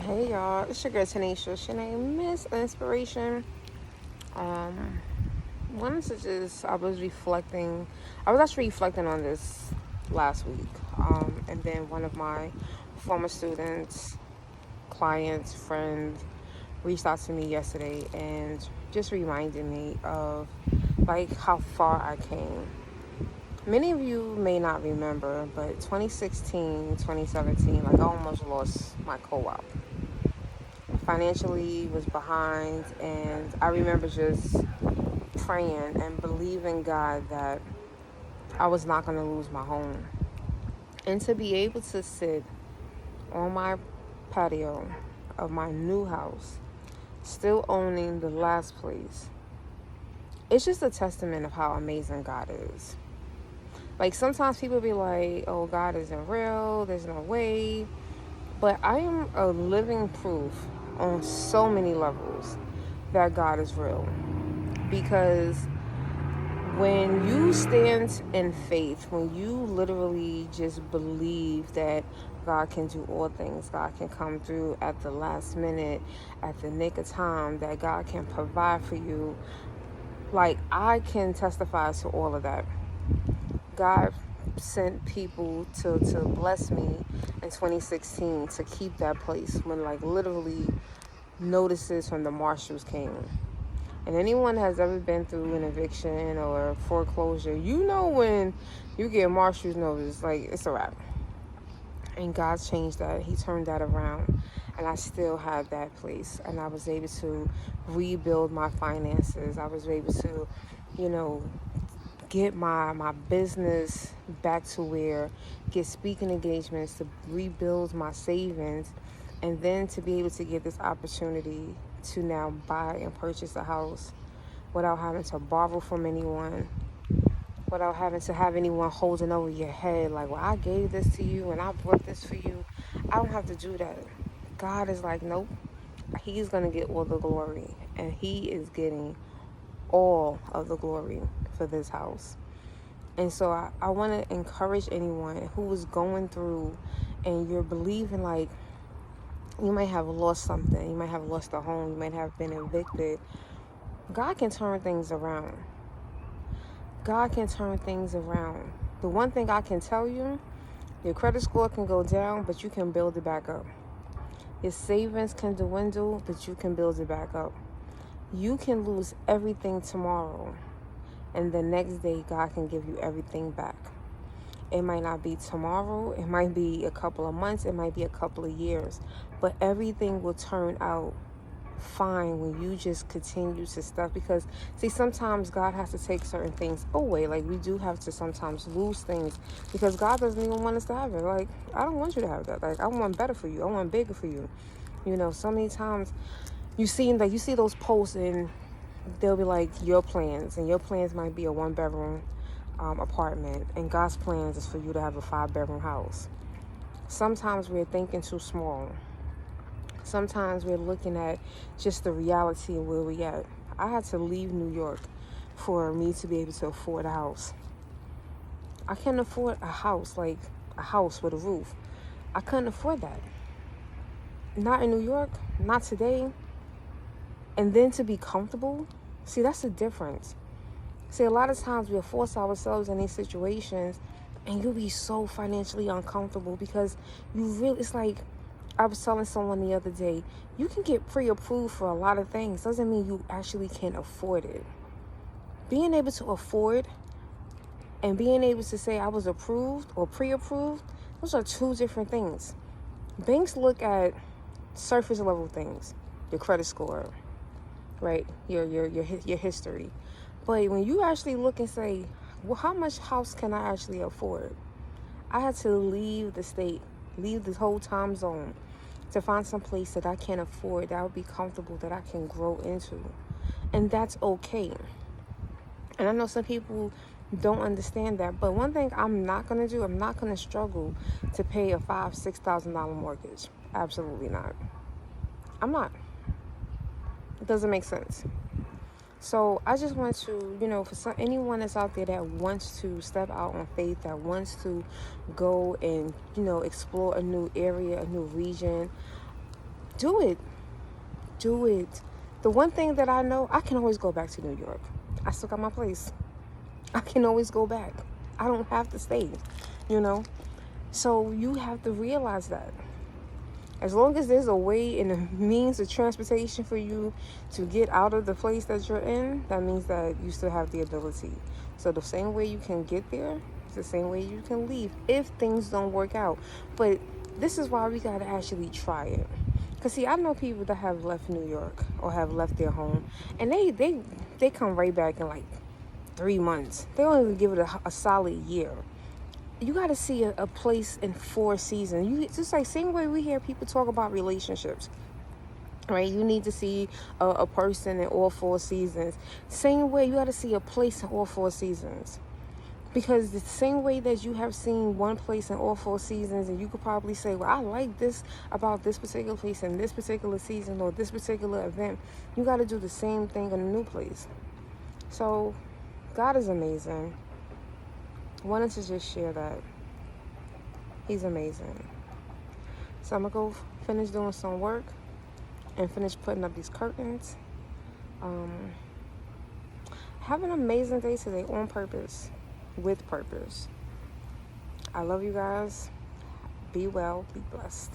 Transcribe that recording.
Hey y'all, it's your girl Tanisha. Your name Miss Inspiration. Um, wanted to I was actually reflecting on this last week. And then one of my former students, clients, friends reached out to me yesterday and just reminded me of like how far I came. Many of you may not remember, but 2016, 2017, like I almost lost my co-op. Financially was behind, and I remember just praying and believing God that I was not going to lose my home. And to be able to sit on my patio of my new house, still owning the last place, it's just a testament of how amazing God is. Like sometimes people be like, oh, God isn't real, there's no way. But I am a living proof on so many levels that God is real. Because when you stand in faith, when you literally just believe that God can do all things, God can come through at the last minute, at the nick of time, that God can provide for you, like I can testify to all of that. God sent people to bless me in 2016 to keep that place when like literally notices from the marshals came. And anyone has ever been through an eviction or foreclosure, you know when you get marshal's notice, like it's a wrap. And God's changed that. He turned that around. And I still had that place. And I was able to rebuild my finances. I was able to, you know, get my business back to where, get speaking engagements, to rebuild my savings, and then to be able to get this opportunity to now buy and purchase a house without having to borrow from anyone, without having to have anyone holding over your head like, well, I gave this to you and I bought this for you. I don't have to do that. God is like, nope, he's going to get all the glory, and he is getting all of the glory for this house. And so I want to encourage anyone who is going through and you're believing like you might have lost something, you might have lost a home, you might have been evicted. God can turn things around. God can turn things around. The one thing I can tell you, your credit score can go down, but you can build it back up. Your savings can dwindle, but you can build it back up. You can lose everything tomorrow, and the next day God can give you everything back. It might not be tomorrow, it might be a couple of months, it might be a couple of years, but everything will turn out fine when you just continue to stuff. Because see, sometimes God has to take certain things away. Like we do have to sometimes lose things because God doesn't even want us to have it. Like, I don't want you to have that. Like, I want better for you, I want bigger for you. You know, so many times you see those posts and they'll be like your plans, and your plans might be a 1-bedroom apartment, and God's plans is for you to have a 5-bedroom house. Sometimes we're thinking too small. Sometimes we're looking at just the reality of where we at. I had to leave New York for me to be able to afford a house. I couldn't afford a house, like a house with a roof. I couldn't afford that. Not in New York, not today. And then to be comfortable, see, that's the difference. See, a lot of times we'll force ourselves in these situations and you'll be so financially uncomfortable because it's like I was telling someone the other day, you can get pre-approved for a lot of things. Doesn't mean you actually can afford it. Being able to afford and being able to say I was approved or pre-approved, those are two different things. Banks look at surface level things, your credit score, right? Your history. But when you actually look and say, well, how much house can I actually afford? I had to leave the state, leave this whole time zone to find some place that I can afford, that I would be comfortable, that I can grow into. And that's okay. And I know some people don't understand that. But one thing I'm not going to do, I'm not going to struggle to pay a $5,000-$6,000 mortgage. Absolutely not. I'm not. It doesn't make sense. So I just want to, for anyone that's out there that wants to step out on faith, that wants to go and, explore a new area, a new region, Do it. Do it. The one thing that I know, I can always go back to New York. I still got my place. I can always go back. I don't have to stay, you know? So you have to realize that. As long as there's a way and a means of transportation for you to get out of the place that you're in, that means that you still have the ability. So the same way you can get there, it's the same way you can leave if things don't work out. But this is why we got to actually try it. Because, see, I know people that have left New York or have left their home, and they come right back in like 3 months. They don't even give it a solid year. You got to see a place in 4 seasons. You just like same way we hear people talk about relationships, right? You need to see a person in all 4 seasons. Same way you got to see a place in all 4 seasons, because the same way that you have seen one place in all 4 seasons, and you could probably say, well, I like this about this particular place in this particular season or this particular event. You got to do the same thing in a new place. So God is amazing. Wanted to just share that. He's amazing. So I'm going to go finish doing some work and finish putting up these curtains. Have an amazing day today on purpose, with purpose. I love you guys. Be well, be blessed.